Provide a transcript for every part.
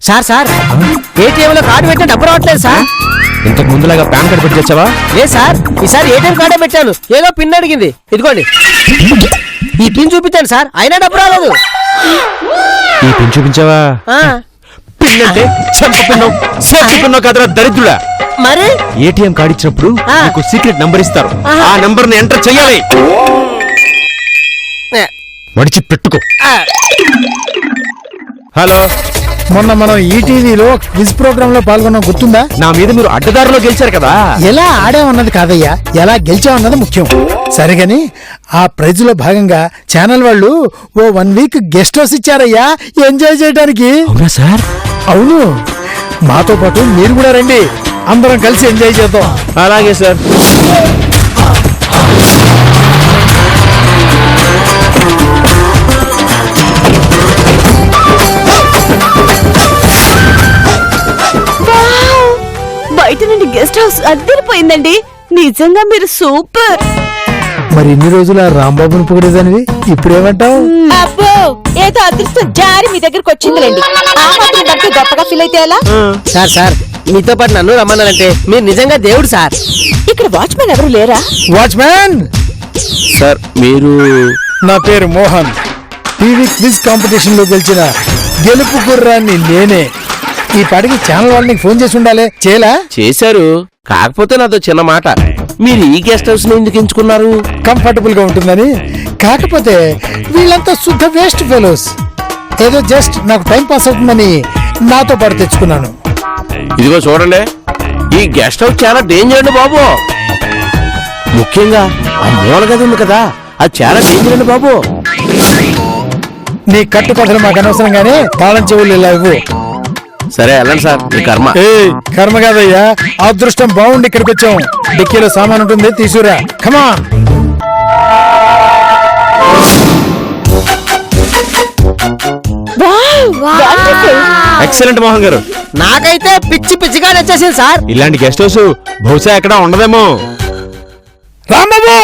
Sir sir ఏటీఎంలో card పెట్టిన డబ్బు రావట్లేదు సార్. ఇంతకు ముందులాగా పాన్ కార్డు పెట్టి తెచ్చావా? లేదు సార్, ఈసారి ఏటీఎం కార్డే పెట్టాను, ఏదో పిన్ అడిగింది. ఇదిగోండి ఈ పిన్ చూపించాను సార్, అయినా డబ్బు రాలేదు. ఈ పిన్ చూపించావా? పిన్ అంటే చెంప పిన్ను, సోపు పిన్ను కాదురా దరిద్రుడా. మరి ఏటీఎం కార్డు ఇచ్చినప్పుడు నీకు సీక్రెట్ నంబర్ ఇస్తారు, ఆ నంబర్ ని ఎంటర్ చెయ్యాలి. మడిచి పెట్టుకో. హలో, మొన్న మనం ఈటీవీలో క్విజ్ ప్రోగ్రామ్ లో పాల్గొన్నాం, గుర్తుందా? నా మీద మీరు అడ్డదారిలో గెలిచారు కదా. ఎలా ఆడామన్నది కాదయ్యా, ఎలా గెలిచామన్నది ముఖ్యం. సరిగని ఆ ప్రైజ్ లో భాగంగా ఛానల్ వాళ్ళు ఓ 1 వీక్ గెస్ట్ హౌస్ ఇచ్చారయ్యా ఎంజాయ్ చేయడానికి. అవునా సార్? అవును, మాతో పాటు మీరు కూడా రండి, అందరం కలిసి ఎంజాయ్ చేద్దాం. అలాగే సార్. బయట నుండి గెస్ట్ హౌస్ అద్దరిపోయిందండి. నిజంగా మీరు సూపర్. మరి ఇన్ని రోజులు ఆ రాంబాబుని పొగిడేదానివి, ఇప్పుడేమంటావు? అబ్బో, ఏదో అదృష్టం జారి మీ దగ్గరకు వచ్చిందిలేండి. ఆ మాత్రం దానికి గొప్పగా ఫీల్ అయితే ఎలా? సార్ సార్ మీతో పాటు నన్ను రమ్మన్నారంటే మీరు నిజంగా దేవుడు సార్. ఇక్కడ వాచ్మెన్ ఎవరు లేరా? వాచ్మ్యాన్ సార్ మీరు? నా పేరు మోహన్. టీవీ క్విజ్ కాంపిటీషన్ లో గెలిచిన గెలుపు గుర్రాన్ని నేనే. ఈ పాటికి ఛానల్ వాళ్ళకి ఫోన్ చేసి ఉండాలి, చేయలా? చేశారు, కాకపోతే నాతో చిన్న మాట. మీరు ఈ గెస్ట్ హౌస్ ని ఎందుకు ఎంచుకున్నారు? కంఫర్టబుల్ గా ఉంటుందని. కాకపోతే వీళ్ళంతా శుద్ధ వేస్ట్ ఫెలోస్. ఏదో జస్ట్ నాకు టైం పాస్ అవుతుందని నాతో పాటు తెచ్చుకున్నాను. ఇదిగో చూడండి, ఈ గెస్ట్ హౌస్ చాలా డేంజర్ అండి బాబు. ముఖ్యంగా ఆ మూల గది ఉంది కదా, అది చాలా డేంజర్ అండి బాబు. నీ కట్టు కథలు మాకు అనవసరంగానే తాళం చెవులు ఇలా ఇవ్వు. సరే వెళ్ళండి సార్, మీ కర్మ. కర్మ కాదయ్యా, అదృష్టం బాగుండి ఇక్కడికి వచ్చాం. డిక్కీలో సామాన్ ఉంటుంది, తీసుకురా. కమాన్. ఎక్సలెంట్ మోహన్ గారు. నాకైతే పిచ్చి పిచ్చిగా నచ్చేసింది సార్. ఇలాంటి గెస్ట్ హౌస్ బహుశా ఎక్కడ ఉండదేమో. రాంబాబు,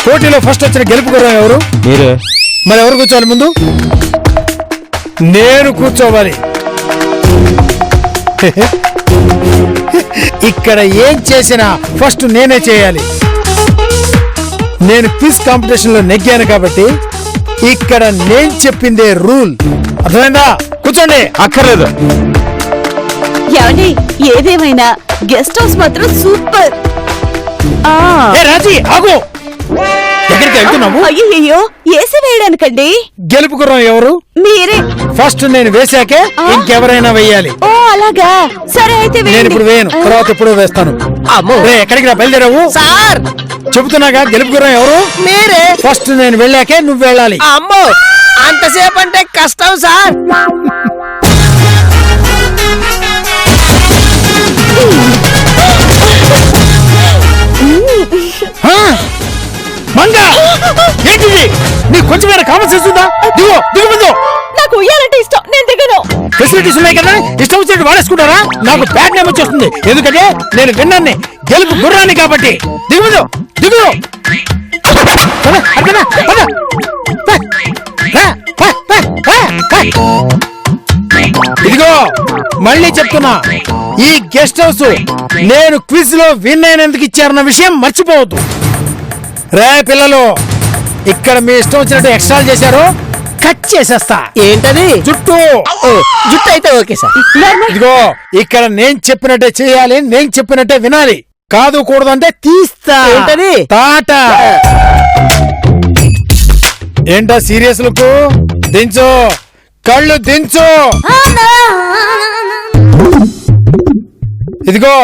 పోటీలో ఫస్ట్ వచ్చిన గెలుపు గుర్రం ఎవరు? మీరు. మరి ఎవరు కూర్చోవాలి ముందు? నేను కూర్చోవాలి. ఇక్కడ ఏం చేసినా ఫస్ట్ నేనే చేయాలి. నేను క్విజ్ కాంపిటీషన్ లో నెగ్గాను కాబట్టి ఇక్కడ నేను చెప్పిందే రూల్. అర్థమైందా? కూర్చోండి. అక్కర్లేదు. ఏమండి, ఏదేమైనా గెస్ట్ హౌస్ మాత్రం సూపర్. ఏ రాజీ, ఆగు. ఎక్కడికి వెళ్తున్నావు? అయ్యో, ఏసీ వేయడానికండి. గెలుపు గుర్రం ఎవరు? మీరే. ఫస్ట్ నేను వేసాకే ఇంకెవరైనా వేయాలి. ఓ అలాగా, సరే అయితే నేను ఇప్పుడు వేయను, తర్వాత ఎప్పుడో వేస్తాను. అమ్మో. ఎక్కడికి రా, బయలుదేరావు? సార్ చెబుతున్నాగా, గెలుపు గుర్రం ఎవరు? మీరే. ఫస్ట్ నేను వెళ్ళాకే నువ్వు వెళ్ళాలి. అమ్మో, అంతసేపు అంటే కష్టం సార్. మంగా, ఏంటిది? నీకు కొంచెం కామన్ సెన్స్ ఉందా? దిగు, దిగు ముందు. నాకు ఉయ్యాలంటే ఇష్టం, నేను దిగను. ఫెసిలిటీస్ ఉన్నాయి కదా, ఇష్టం వచ్చినట్టు వాడేసుకుంటారా? నాకు బ్యాడ్ నేమ్ వచ్చేస్తుంది, ఎందుకంటే నేను విన్నాన్ని, గెలుపు గుర్రాన్ని కాబట్టి. దిగు ముందు, దిగు. ఇదిగో మళ్ళీ చెప్తున్నా, ఈ గెస్ట్ హౌస్ నేను క్విజ్ లో విన్ అయినందుకు ఇచ్చారన్న విషయం మర్చిపోవద్దు. రే పిల్లలు, ఇక్కడ మీ ఇష్టం వచ్చినట్టు ఎక్స్ట్రా చేశారు, కట్ చేసేస్తా. ఏంటది? జుట్టు. జుట్టు అయితే ఓకే సార్. ఇదిగో, ఇక్కడ నేను చెప్పినట్టే చేయాలి, నేను చెప్పినట్టే వినాలి. కాదు కూడదంటే తీస్తా. ఏంటది? తాట. ఏంటా సీరియస్ లుక్? దించు, కళ్ళు దించు. ఇదిగో,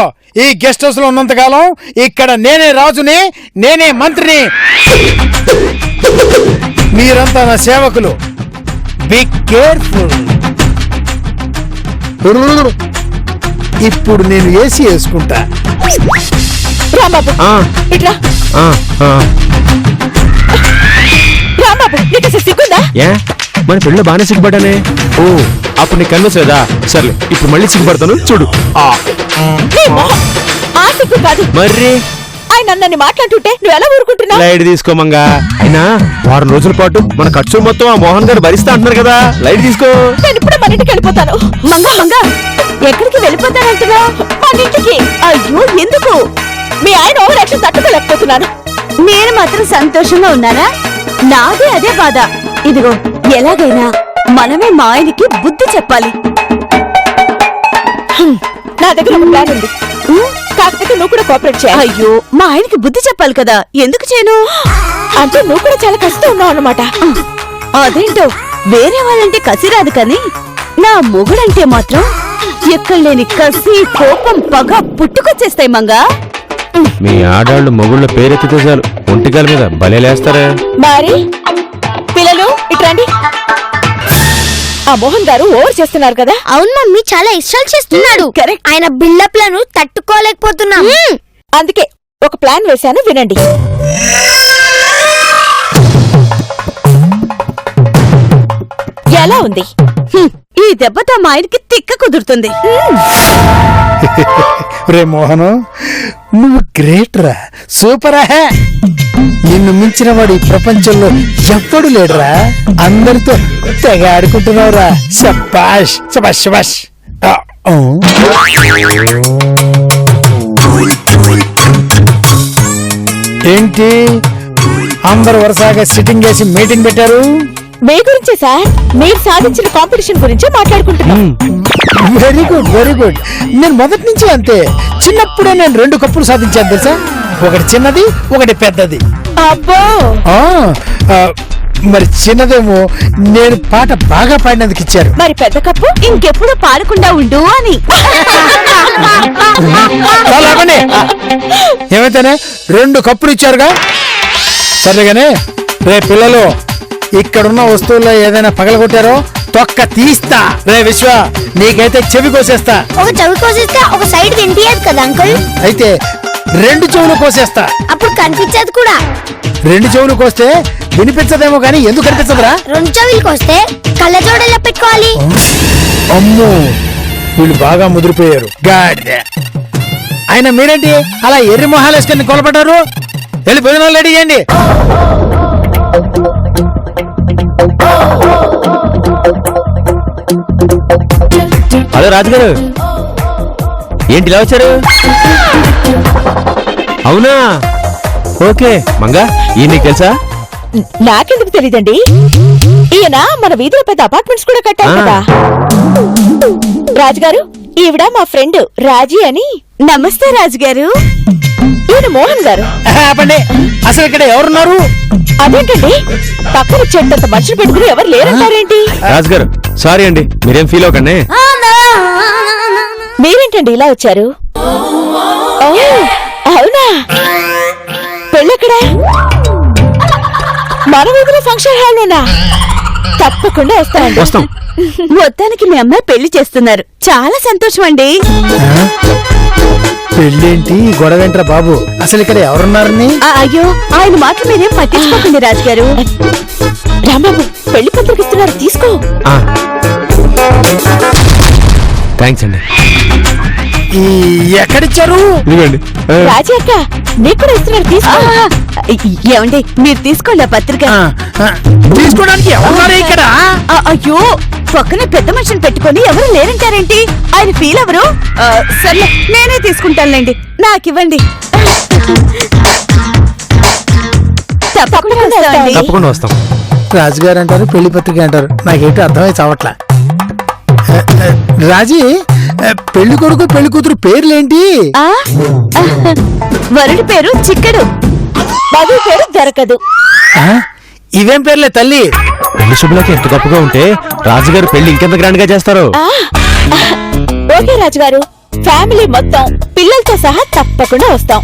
ఈ గెస్ట్ హౌస్ లో ఉన్నంత కాలం ఇక్కడ నేనే రాజుని, నేనే మంత్రిని, మీరంతా నా సేవకులు. Be careful. ఇప్పుడు నేను ఏసీ వేసుకుంటా. రాంబాబు, ఇట్లా. రాంబాబు, నీకు అసలు సిగ్గుందా? ఏ, మన పెళ్ళిలో బాగానే సిగ్గుపడ్డానే. ఓ, అప్పుడు నీకు కనిపించలేదా? సర్లే, ఇప్పుడు మళ్ళీ సిగ్గుపడతాను చూడు. నీ మొహం. ఆ సిగ్గు కాదు, మర్రి ఆ ఆయన నన్ను మాట్లాడుతుంటే నువ్వు ఎలా ఊరుకుంటున్నావు? లైట్ తీసుకోమంగా. అయినా వారం రోజుల పాటు మన ఖర్చు మొత్తం ఆ మోహన్ గారు భరిస్తా అంటున్నారు కదా, లైట్ తీసుకో. నేను ఇప్పుడే మన ఇంటికి వెళ్ళిపోతాను. మంగా ఎక్కడికి వెళ్ళిపోతానంటున్నావు? మన ఇంటికి. అయ్యో ఎందుకు? మీ ఆయన ఓవర్ యాక్షన్ తట్టుకోలేకపోతున్నాను. నేను మాత్రం సంతోషంగా ఉన్నానా? నాదే అదే బాధ. ఇదిగో ఎలాగైనా మనమే మా ఆయనకి బుద్ధి చెప్పాలి. నా దగ్గర ఒక ప్లాన్ ఉంది. కాకపోతే నువ్వు కూడా కోఆపరేట్ చేయాలి. అయ్యో మా ఆయనకి బుద్ధి చెప్పాలి కదా, ఎందుకు చేయను? అంటే నువ్వు కూడా చాలా కసితో ఉన్నావు అన్నమాట. అదేంటో వేరే వాళ్ళంటే కసి రాదు కానీ నా మొగుడంటే మాత్రం ఎక్కడలేని కసి, కోపం, పగ పుట్టుకొచ్చేస్తాయి మంగా. మీ ఆడాళ్ళు మొగుళ్ళ పేరెత్తితే చాలు ఒంటికాల మీద బలేలేస్తారే. మరి పిల్లలు ఇట్రండి. ఆ మోహన్ గారు ఓవర్ చేస్తున్నారు కదా. అవును మమ్మీ, చాలా ఇష్టాలు చేస్తున్నాడు. కరెక్ట్. ఆయన బిల్డప్లను తట్టుకోలేకపోతున్నాం. అందుకే ఒక ప్లాన్ వేశాను, వినండి. ఎలా ఉంది? ఈ దెబ్బతో మా ఆయనకి తిక్క కుదురుతుంది. రే మోహను, నువ్వు గ్రేట్ రా, సూపరా. నిన్ను మించిన వాడు ఈ ప్రపంచంలో ఎవ్వడు లేడురా. అందరితో తెగ ఆడుకుంటున్నావురా. శబాష్ శబాష్ శబాష్. ఏంటి అందరు వరుసగా సిట్టింగ్ చేసి మీటింగ్ పెట్టారు? మీ గురించే సార్, మీరు సాధించిన కాంపిటీషన్ గురించి మాట్లాడుకుంటున్నాం. Very good very good. నేను మొదటి నుంచి అంతే. చిన్నప్పుడే నేను 2 కప్పులు సాధించాను తెలుసా. ఒకటి చిన్నది, ఒకటి పెద్దది. అబ్బో. మరి చిన్నదేమో నేను పాట బాగా పాడినందుకు ఇచ్చారు. మరి పెద్ద కప్పు ఇంకెప్పుడు పాడకుండా ఉండు అని. ఏమైతేనే 2 కప్పులు ఇచ్చారుగా. సరేగానే రే పిల్లలు, ఇక్కడున్న వస్తువుల్లో ఏదైనా పగలగొట్టారో తొక్క తీస్తా. రే విశ్వ, నీకైతే చెవి కోసేస్తా. ఒక చెవి కోసేస్తే ఒక సైడ్ వినిపించదు కదా అంకుల్. అయితే 2 చెవులు కోసేస్తా. అప్పుడు కనిపించదు కూడా. 2 చెవులు కోస్తే వినిపించదేమో గానీ ఎందుకు కనిపించదురా? 2 చెవులు కోస్తే కళ్ళజోడలో పెట్టుకోవాలి. అమ్మో, వీళ్ళు బాగా ముదిరిపోయారు. గాడిద. ఆయన మీరేంటి అలా ఎర్రి మొహాలు వేసుకొని కొలపడ్డారు? వెళ్ళి భోజనాలు రెడీ చేయండి. అదే రాజుగారు, ఏంటి ఇలా వచ్చారు? అవునా, ఓకే. మంగా ఈ నీకు తెలుసా? నాకెందుకు తెలీదండి. ఈయన మన వీధిలో పెద్ద అపార్ట్మెంట్స్ కూడా కట్టారు కదా. రాజుగారు, ఈవిడ మా ఫ్రెండ్ రాజీ అని. నమస్తే రాజుగారు. ఈయన మోహన్ గారు. ఆపండి, అసలు ఇక్కడ ఎవరున్నారు? అదేంటండి, పక్కన చెట్టంత మనుషులు పెట్టుకుని ఎవరు లేరంటారేంటి? రాజుగారు సారీ అండి, మీరేం ఫీల్ అవ్వకండి. మీరేంటండి ఇలా వచ్చారు? ఓ, అవునా? పెళ్ళెక్కడా? మన వీధిలో ఫంక్షన్ హాల్లోనా? తప్పకుండా వస్తానండి. వస్తాం. మొత్తానికి మీ అమ్మాయి పెళ్లి చేస్తున్నారు, చాలా సంతోషం అండి. పెళ్ళేంటి గొడవేంట్రా బాబు? అసలు ఇక్కడ ఎవరున్నారని? అయ్యో, ఆయన మాటలు మీరేం పట్టించుకోకండి రాజుగారు. రాంబాబు, పెళ్లి పత్రిక ఇస్తున్నారు, తీసుకో. థ్యాంక్స్ అండి. ఎక్కడిచ్చారు? ఇదిగోండి. రాజీ అక్క, నీకు కూడా ఇస్తున్నారు, తీసుకో. ఏమండి, మీరు తీసుకోండి ఆ పత్రిక. తీసుకోవడానికి ఎవరున్నారు ఇక్కడ? అయ్యో, పక్కనే పెద్ద మనిషిని పెట్టుకొని ఎవరు లేరంటారేంటి? ఆయన ఫీల్ ఎవరు? సర్లే, నేనే తీసుకుంటానులేండి, నాకివ్వండి. తప్పకుండా వస్తామండి. తప్పకుండా వస్తాం. రాజుగారు అంటారు, పెళ్లి పత్రిక అంటారు, నాకేంటో అర్థమై చావట్లా. రాజీ, పెళ్లి కొడుకు పెళ్లి కూతురు పేర్లేంటి? వరుడి పేరు చిక్కడు, బాబు పేరు దొరకదు. ఇవేం పేర్లే తల్లి? పెళ్లి శుభ్లకి ఎంత గొప్పగా ఉంటే రాజుగారు పెళ్లి ఇంకెంత గ్రాండ్ గా చేస్తారు. ఓకే రాజుగారు, ఫ్యామిలీ మొత్తం పిల్లలతో సహా తప్పకుండా వస్తాం.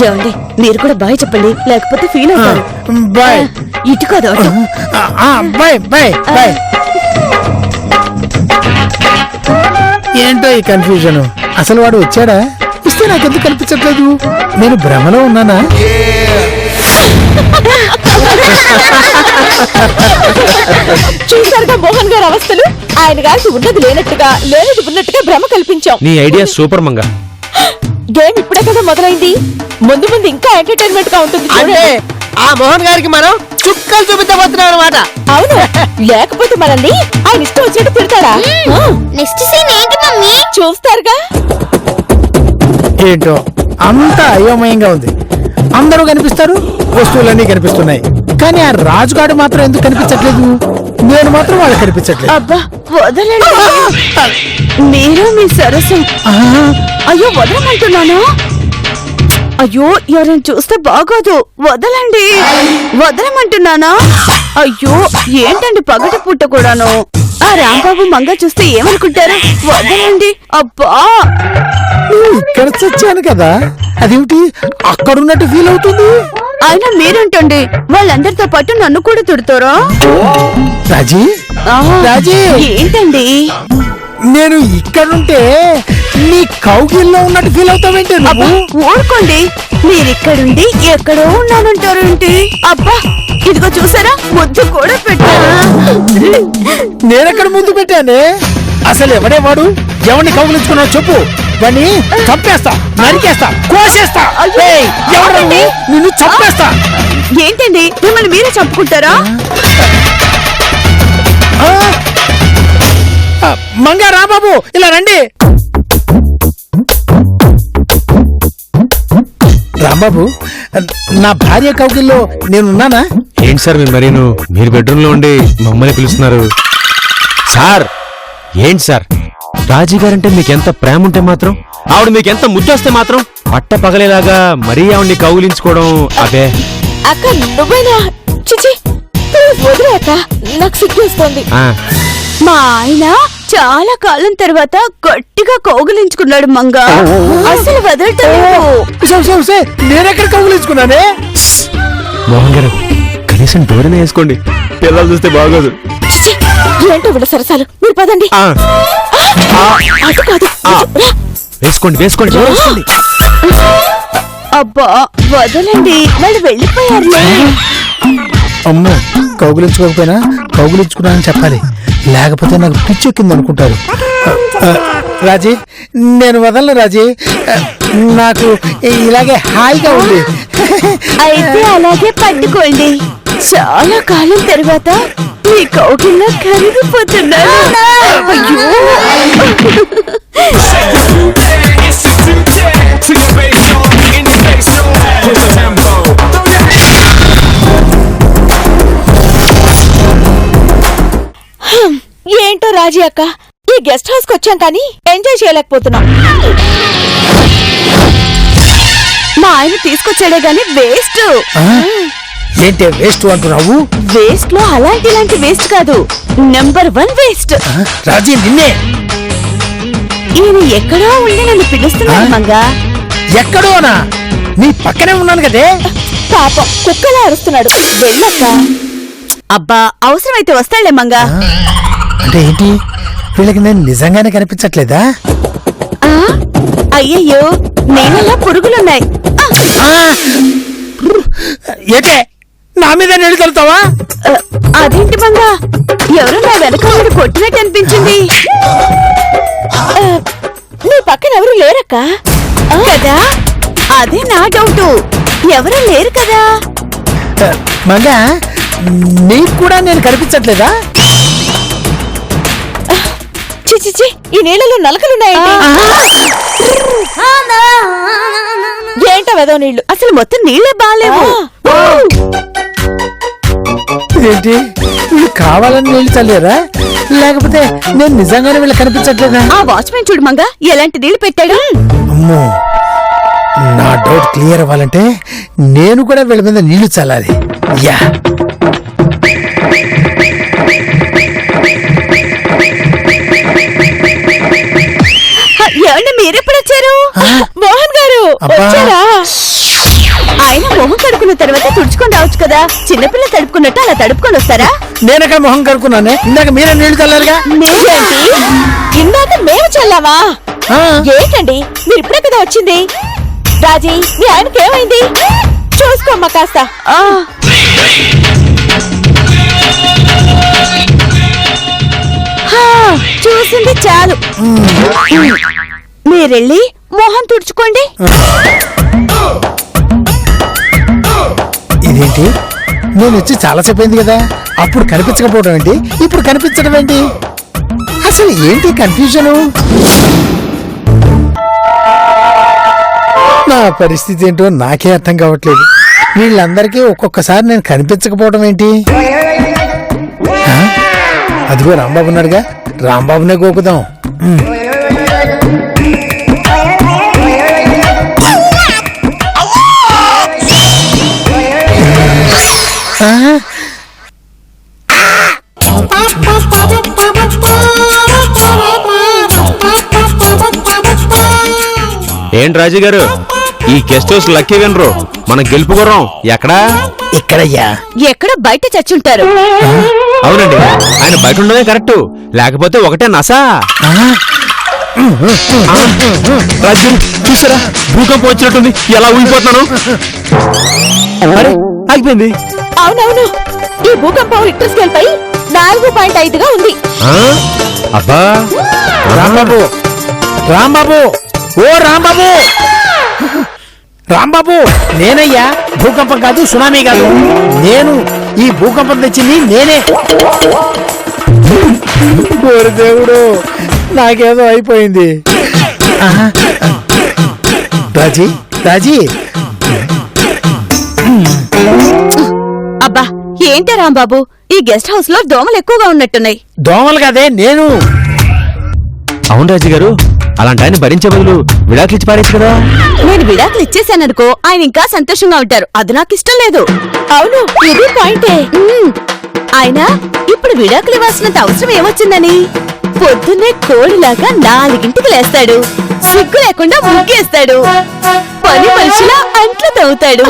ఏమండి, మీరు కూడా బాయ్ చెప్పండి, లేకపోతే ఫీల్ అవుతారు. బాయ్. ఇటు కాదు, బాయ్ బాయ్ బాయ్. ఏంటో ఈ కన్ఫ్యూజన్. అసలు వాడు వచ్చాడా? ఇస్తే నాకెందుకు కనిపించట్లేదు? నేను భ్రమలో ఉన్నానా? చూసారుగా మోహన్ గారి అవస్థలు. ఆయన గారికి ఉన్నది లేనట్టుగా లేనిది ఉన్నట్టుగా భ్రమ కల్పించాం. నీ ఐడియా సూపర్ మంగ. గేమ్ ఇప్పుడే కదా మొదలైంది. ముందు ముందు ఇంకా ఎంటర్టైన్మెంట్ గా ఉంటుంది అంటే చూడండి. ఆ మోహన్ గారికి మనం చుక్కలు చూపించబోతున్నాం అనమాట. అవును, లేకపోతే మనల్ని ఆయన ఇష్టం వచ్చినట్టు తిడతాడా? నెక్స్ట్ సీన్ ఏంటి మమ్మీ? చూస్తారుగా. ఏంటో అంతా అయోమయంగా ఉంది. అందరూ కనిపిస్తారు, వస్తువులన్నీ కనిపిస్తున్నాయి, కానీ ఆ రాజుగాడు మాత్రం ఎందుకు కనిపించట్లేదు? నేను మాత్రం వాళ్ళు కనిపించట్లేదు. అబ్బా వదలండి. మీరు మీ సరసం. అయ్యో వదలమంటున్నాను. అయ్యో ఎవరైనా చూస్తే బాగోదు. వదలండి, వదలమంటున్నానా? అయ్యో ఏంటండి పగటి పుట్ట కూడాను. ఆ రాంబాబు మంగ చూస్తే ఏమనుకుంటారు? వదలండి. అబ్బా ఇక్కడ చచ్చాను కదా, అదేమిటి అక్కడున్నట్టు ఫీల్ అవుతుంది? అయినా మీరేంటండి వాళ్ళందరితో పాటు నన్ను కూడా తిడతారా? రాజీ, రాజీ, ఏంటండి? నేను ఇక్కడుంటే నీ కౌగిల్లో ఉన్నట్టు ఫీల్ అవుతావేంటి అబ్బా నువ్వు? ఊరుకోండి. మీరిక్కడుండి ఎక్కడో ఉన్నానంటారేంటి? అబ్బా ఇదిగో చూసారా, ముద్దు కూడా పెట్టారా? నేనెక్కడ ముందు పెట్టానే? అసలు ఎవడే వాడు? ఎవరిని కౌగిలించుకున్నావు చెప్పు, వాడిని చంపేస్తా, నరికేస్తా, కోసేస్తా. ఏయ్, ఎవరు నువ్వు? నిన్ను చంపేస్తా. ఏంటండి మిమ్మల్ని మీరే చంపుకుంటారా? ఆ? ఆ, మంగా రాబాబు ఇలా రండి. రాంబాబు, నా భార్య కౌగిల్లో నేనున్నానా? ఏంటి సార్ మీరు మరీను మీరు బెడ్రూమ్ లో ఉండి మమ్మల్ని పిలుస్తున్నారు? సార్ ఏంటి సార్, రాజీ గారంటే మీకెంత ప్రేమ ఉంటే మాత్రం, ఆవిడ మీకెంత ముద్దొస్తే మాత్రం పట్ట పగలేలాగా మరీ ఆవిడ్ని కౌగిలించుకోవడం అదే. అక్క నువ్వేనా? చిచి వదిలే అక్క, నాకు సిగ్గేస్తోంది. ఆ, మా ఆయన చాలా కాలం తర్వాత గట్టిగా కౌగిలించుకున్నాడు మంగ. అసలు వదలటం లేదు. నేనెక్కడ కౌగిలించుకున్నానే? మోహన్ గారు కనీసం డోరైనా వేసుకోండి, పిల్లలు చూస్తే బాగోదు. చిచి, ఏంటో వీళ్ళ సరసాలు. మీరు పదండి. ఆ, అటు కాదు, ఇటు రా. వేసుకోండి వేసుకోండి డోర్ వేసుకోండి. అబ్బా వదలండి, వాళ్ళు వెళ్ళిపోయారులే. అమ్మ, కౌగిలించుకోకపోయినా కౌగిలించుకున్నానని చెప్పాలి, లేకపోతే నాకు పిచ్చెక్కింది అనుకుంటారు. రాజీ, నేను వదలను రాజీ, నాకు ఇలాగే హాయిగా ఉంది. అయితే అలాగే పట్టుకోండి. చాలా కాలం తర్వాత మీ కౌగిల్లో కరిగిపోతున్నారు. అయ్యో ఏంటో రాజీ అక్క, ఈ గెస్ట్ హౌస్ కి వచ్చాం కానీ ఎంజాయ్ చేయలేకపోతున్నాం. మా ఆయన తీసుకొచ్చాడే గాని వేస్ట్. ఏంటే వేస్ట్ అంటున్నావు? వేస్ట్ లో అలాంటి ఇలాంటి వేస్ట్ కాదు, నెంబర్ 1 వేస్ట్. రాజీ, నిన్నే. ఈయన ఎక్కడో ఉండి నన్ను పిలుస్తున్నాడు మంగా. ఎక్కడోనా? నీ పక్కనే ఉన్నాను కదే. పాపం కుక్కలా అరుస్తున్నాడు. వెళ్ళక్క. అబ్బా అవసరమైతే వస్తాడులే మంగా. అంటే ఏంటి, వీళ్ళకి నేను నిజంగానే కనిపించట్లేదా? అయ్యయ్యో నేనలా పురుగులున్నాయి. ఏటే నా మీద నిలకెళ్తావా? అదేంటి మంగా, ఎవరు నా వెనక కొట్టినట్టు అనిపించింది. నీ పక్కన ఎవరు లేరక్క? కదా అదే నా డౌట్. ఎవరు లేరు కదా. మంగా, నీకు కూడా నేను కనిపించట్లేదా? చిచి, ఈ నీళ్ళలో నలకలున్నాయండి. ఏంటో వెదో నీళ్లు, అసలు మొత్తం నీళ్లే బాలేవు. ఏంటి, వీళ్ళు కావాలని నీళ్ళు చల్లేరా, లేకపోతే నేను నిజంగానే వీళ్ళు కనిపించట్లేదా? ఆ వాచ్మెన్ చూడు మంగా ఎలాంటి నీళ్లు పెట్టాడు. అమ్మో, నా డౌట్ క్లియర్ అవ్వాలంటే నేను కూడా వీళ్ళ మీద నీళ్లు చల్లాలి. యా, ఏమండి మీరెప్పుడు వచ్చారు? మోహన్ గారు అబ్బా. వచ్చారా? ఆయన మొహం కడుక్కున్న తర్వాత తుడుచుకొని రావచ్చు కదా. చిన్నపిల్ల తడుపుకున్నట్టు అలా తడుపుకొని వస్తారా? నేనెక్కడ మొహం కడుక్కున్నానే? ఇందాక మీరే నీళ్లు చల్లారుగా. నేనేంటి ఇందాక మేము చల్లావా? ఆ. ఏంటండి మీరు ఇప్పుడే కదా వచ్చింది. రాజీ, మీ ఆయనకి ఏమైంది? చూసుకోమ్మా కాస్త. హా, చూసింది చాలు. మీరెళ్ళి మొహం తుడుచుకోండి. ఇదేంటి, నేను వచ్చి చాలాసేపు అయింది కదా, అప్పుడు కనిపించకపోవడం ఏంటి, ఇప్పుడు కనిపించడం ఏంటి? అసలు ఏంటి కన్ఫ్యూజను? నా పరిస్థితి ఏంటో నాకే అర్థం కావట్లేదు. వీళ్ళందరికీ ఒక్కొక్కసారి నేను కనిపించకపోవడం ఏంటి? ఆ? అదిగో రాంబాబు ఉన్నాడుగా, రాంబాబునే గోకుదాం. ఏంటి రాజు గారు, ఈ గెస్ట్ హౌస్ లక్కీ వినరు, మన గెలుపు గుర్రం ఎక్కడా? ఇక్కడయ్యా. ఎక్కడ బయట చచ్చుంటారు. అవునండి, ఆయన బయట ఉండడమే కరెక్ట్, లేకపోతే ఒకటే నసా. రాజు చూసారా, భూకంపం వచ్చినట్టుంది, ఎలా ఊగిపోతున్నాను. అరే, ఆగిపోయింది. అవునవును, ఈ భూకంపం రిక్టర్ స్కేల్ పై 4.5గా ఉంది. అబ్బా, రాంబాబు, రాంబాబు, ఓ రాంబాబు, రాంబాబు, నేనయ్యా. భూకంపం కాదు, సునామీ కాదు, నేను. ఈ భూకంపం తెచ్చింది నేనే. ఓరి దేవుడు, నాకేదో అయిపోయింది. ఆహా. రాజీ, రాజీ, అబ్బా, ఏంటే రాంబాబు, ఈ గెస్ట్ హౌస్ లో దోమలు ఎక్కువగా ఉన్నట్టున్నాయి. దోమలు కదే, నేను. అవును రాజు గారు, అలాంటి ఆయన భరించే బదులు విడాకులు ఇచ్చి పారేచ్చు కదా. నేను విడాకులు ఇచ్చేసాననుకో, ఆయన ఇంకా సంతోషంగా ఉంటారు. అది నాకు ఇష్టం లేదు. అవును, ఇది పాయింటే. ఆయన ఇప్పుడు విడాకులు ఇవ్వాల్సినంత అవసరం ఏమొచ్చిందని పొద్దున్నే కోడిలాగా 4ంటికి లేస్తాడు, సిగ్గు లేకుండా ముగ్గేస్తాడు, పని మనిషిలా అంట్లు తవ్వుతాడు,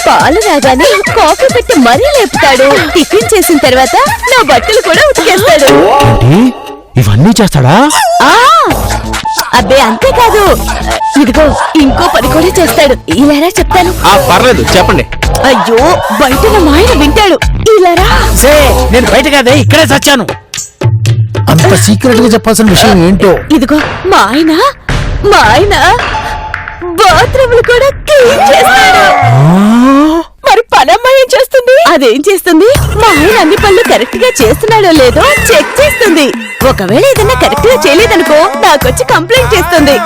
పాలు రాగానే కాఫీ పెట్టి మరీ లేపుతాడు, టిఫిన్ చేసిన తర్వాత నా బట్టలు కూడా ఉతికేస్తాడు. ఇవన్నీ చేస్తాడా? ఆ అబ్బే, అంతేకాదు, ఇదిగో ఇంకో పని కూడా చేస్తాడు. ఇలారా చెప్తాను. పర్లేదు, చెప్పండి. అయ్యో, బయట నా మాయన వింటాడు. ఇలారా. సే, నేను బయట కాదే, ఇక్కడే చచ్చాను. అంత సీక్రెట్ గా చెప్పాల్సిన విషయం ఏంటో. ఇదిగో మా ఆయన బాత్రూములు కూడా క్లీన్ చేస్తాడు. మరి పనమ్మాయి ఏం చేస్తుంది? అదేం చేస్తుంది, మా ఆయన అన్ని పనులు కరెక్ట్ గా చేస్తున్నాడో లేదో చెక్ చేస్తుంది. ఒకవేళ ఏదన్నా కరెక్ట్ గా చేయలేదనుకో, నాకొచ్చి కంప్లైంట్ చేస్తుంది.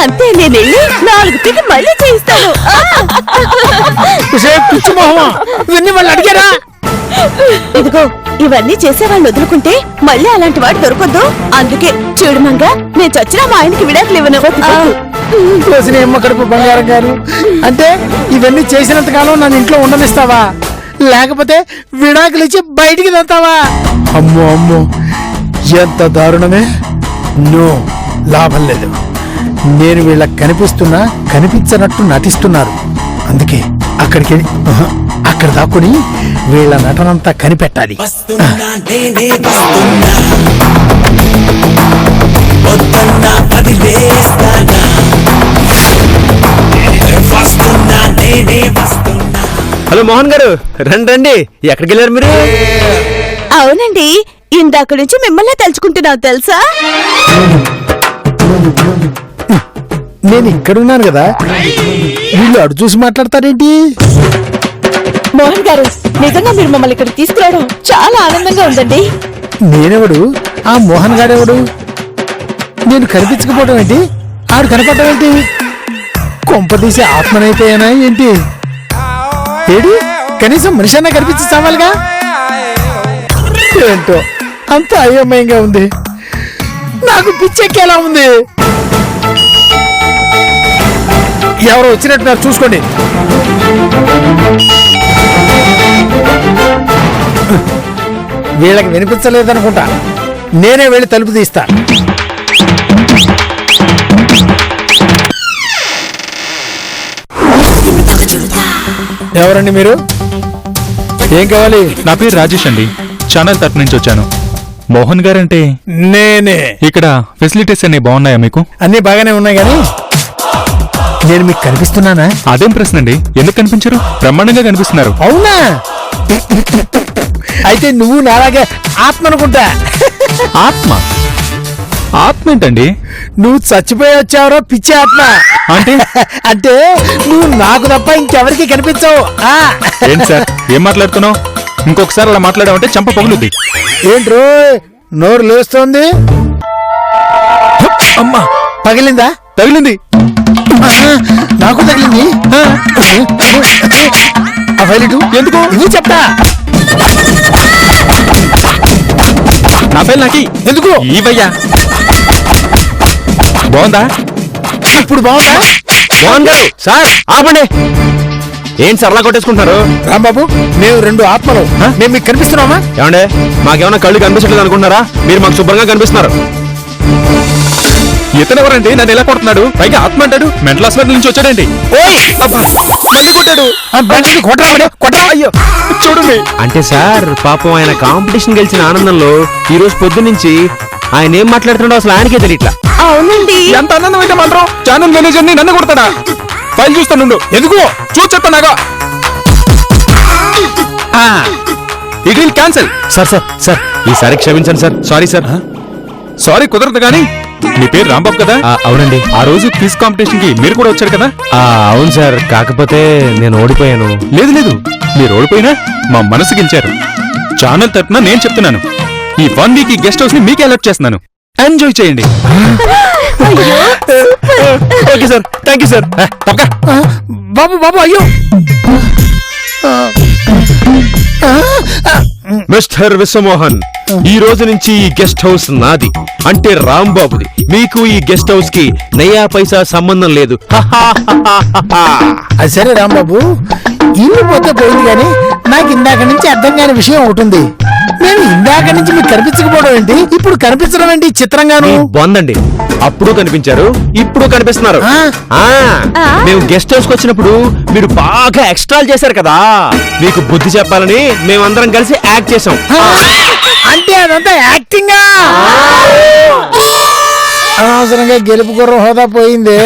అంతే, నేను వెళ్ళి 4 పీకి మళ్ళీ చేయిస్తాను. పిచ్చి మొహమా, ఇవన్నీ వాళ్ళు అడిగారా? ఇదిగో, ఇవన్నీ చేసేవాళ్ళు వదులుకుంటే మళ్ళీ అలాంటి వాడు దొరకొద్దు. అందుకే చూడమంగా, నేను చచ్చినా మా ఆయనకి విడాకులు ఇవ్వను. కోసిన ఎమ్మ కడుపు బంగారం గారు, అంటే ఇవన్నీ చేసినంత కాలం నన్ను ఇంట్లో ఉండనిస్తావా, లేకపోతే విడాకులు ఇచ్చి బయటికి తంతావా? అమ్మో అమ్మో, ఎంత దారుణమే. నో, లాభం లేదు. నేను వీళ్ళకి కనిపిస్తున్నా కనిపించనట్టు నటిస్తున్నారు. అందుకే అక్కడికి వెళ్ళి, అక్కడ దాక్కుని వీళ్ళ నటనంతా కనిపెట్టాలి. హలో మోహన్ గారు, రండి రండి, ఎక్కడికి వెళ్ళారు మీరు? అవునండి, ఇందాక నుంచి మిమ్మల్ని తలుచుకుంటున్నావు తెలుసా. నేను ఇక్కడున్నాను కదా, వీళ్ళు అడు చూసి మాట్లాడతారేంటి? మోహన్ గారు, నిజంగా మీరు మమ్మల్ని ఇక్కడ తీసుకురావడం చాలా ఆనందంగా ఉందండి. నేనెవడు, ఆ మోహన్ గాడెవడు? నేను కనిపించకపోవడం ఏంటి, ఆడు కనపడటం ఏంటి? కొంపదీసి ఆత్మనైపోయానా ఏంటి? ఏడి, కనీసం మనిషి అన్నా కనిపించి చావాలిగా. ఏంటో అంత అయోమయంగా ఉంది, నాకు పిచ్చెక్కేలా ఉంది. ఎవరో వచ్చినట్టున్నారు, చూసుకోండి. వీళ్ళకి వినిపించలేదనుకుంటా, నేనే వెళ్ళి తలుపు తీస్తా. ఎవరండి మీరు? ఏం కావాలి? నా పేరు రాజేష్ అండి, ఛానల్ తరపు నుంచి వచ్చాను. మోహన్ గారంటే నేనే. ఇక్కడ ఫెసిలిటీస్ అన్ని బాగున్నాయా మీకు? అన్ని బాగానే ఉన్నాయి, కానీ నేను మీకు కనిపిస్తున్నానా? అదేం ప్రశ్న అండి, ఎందుకు కనిపించరు? బ్రహ్మాండంగా కనిపిస్తున్నారు. అవునా? అయితే నువ్వు నాలాగే ఆత్మ అనుకుంటా. ఆత్మ? ఆత్మ ఏంటండి? నువ్వు చచ్చిపోయి వచ్చావరా పిచ్చి ఆత్మ. అంటే అంటే నువ్వు నాకు తప్ప ఇంకెవరికి కనిపించవు. ఏంటి సార్ ఏం మాట్లాడుతున్నావు? ఇంకొకసారి అలా మాట్లాడామంటే చంప పగులుద్ది. ఏంట్రో నోరు లేస్తోంది? అమ్మా పగిలిందా? తగిలింది. నాకు తగిలింది. ఆ ఫైల్ ఇటు. ఎందుకు? ఇవి చెప్తా. నా ఫైల్ నాకి ఎందుకు? ఇవయ్యా. బాగుందా? ఇప్పుడు బాగుందా? మోహన్ గారు సార్ ఆపండి. ఏంటి సార్ అలా కొట్టేసుకుంటున్నారు? రాంబాబు మేము రెండు ఆత్మలు. మేము మీకు కనిపిస్తున్నామా? ఏమండే మాకేమన్నా కళ్ళు కనిపించట్లేదు అనుకుంటున్నారా? మీరు మాకు శుభ్రంగా కనిపిస్తున్నారు. ఇతను ఎవరండి నన్ను ఎలా కొడుతున్నాడు? పైగా ఆత్మ అంటాడు. మెంటల్ హాస్పిటల్ నుంచి వచ్చాడండి. ఓయ్ మళ్ళీ కొట్టాడు. కొట్టరా. అయ్యో చూడండి. అంటే సార్ పాపం ఆయన కాంపిటీషన్ గెలిచిన ఆనందంలో ఈ రోజు పొద్దున్నుంచి ఆయన ఏం మాట్లాడుతున్నాడో అసలు ఆయనకే తెలియట్లా. అవునండి. ఎంత ఆనందం అయితే మాత్రం ఛానల్ మేనేజర్ ని నన్ను కొడతాడా? ఫైల్ చూస్తాను. ఎందుకు చూసి చెప్తానాగా. It will cancel. Sir sir sir ఈసారి క్షమించండి సార్. Sorry sir. సారీ కుదరదు కానీ మీ పేరు రాంబాబు కదా? అవునండి. ఆ రోజు క్విజ్ కాంపిటీషన్ కి మీరు కూడా వచ్చారు కదా? అవును సార్, కాకపోతే నేను ఓడిపోయాను. లేదు లేదు, మీరు ఓడిపోయినా మా మనసు గెలిచారు. ఛానల్ తరపున నేను చెప్తున్నాను, ఈ 1 వీక్ ఈ గెస్ట్ హౌస్ ని మీకే అలర్ట్ చేస్తున్నాను. ఎంజాయ్ చేయండి. Okay sir, thank you sir. బాబు బాబు అయ్యో. మిస్టర్ విశ్వమోహన్, ఈ రోజు నుంచి ఈ గెస్ట్ హౌస్ నాది, అంటే రాంబాబుది. మీకు ఈ గెస్ట్ హౌస్ కి నయా పైసా సంబంధం లేదు. అది సరే రాంబాబు, ఇల్లు పోతే పోయింది కానీ నాకు ఇందాక నుంచి అర్థం కాని విషయం ఒకటి ఉంది. నేను ఇందాక నుంచి మీకు కనిపించకపోవడం ఏంటి, ఇప్పుడు కనిపించడం ఏంటి చిత్రంగాను? బాగుందండి. అప్పుడు కనిపించారు, ఇప్పుడు కనిపిస్తున్నారు. ఆ? మేము గెస్ట్ హౌస్ కి వచ్చినప్పుడు మీరు బాగా ఎక్స్ట్రాల్ చేశారు కదా, మీకు బుద్ధి చెప్పాలని మేమందరం కలిసి యాక్ట్ చేసాం. అంటే అదంతా యాక్టింగా? అనవసరంగా గెలుపు గుర్రం హోదా పోయింది.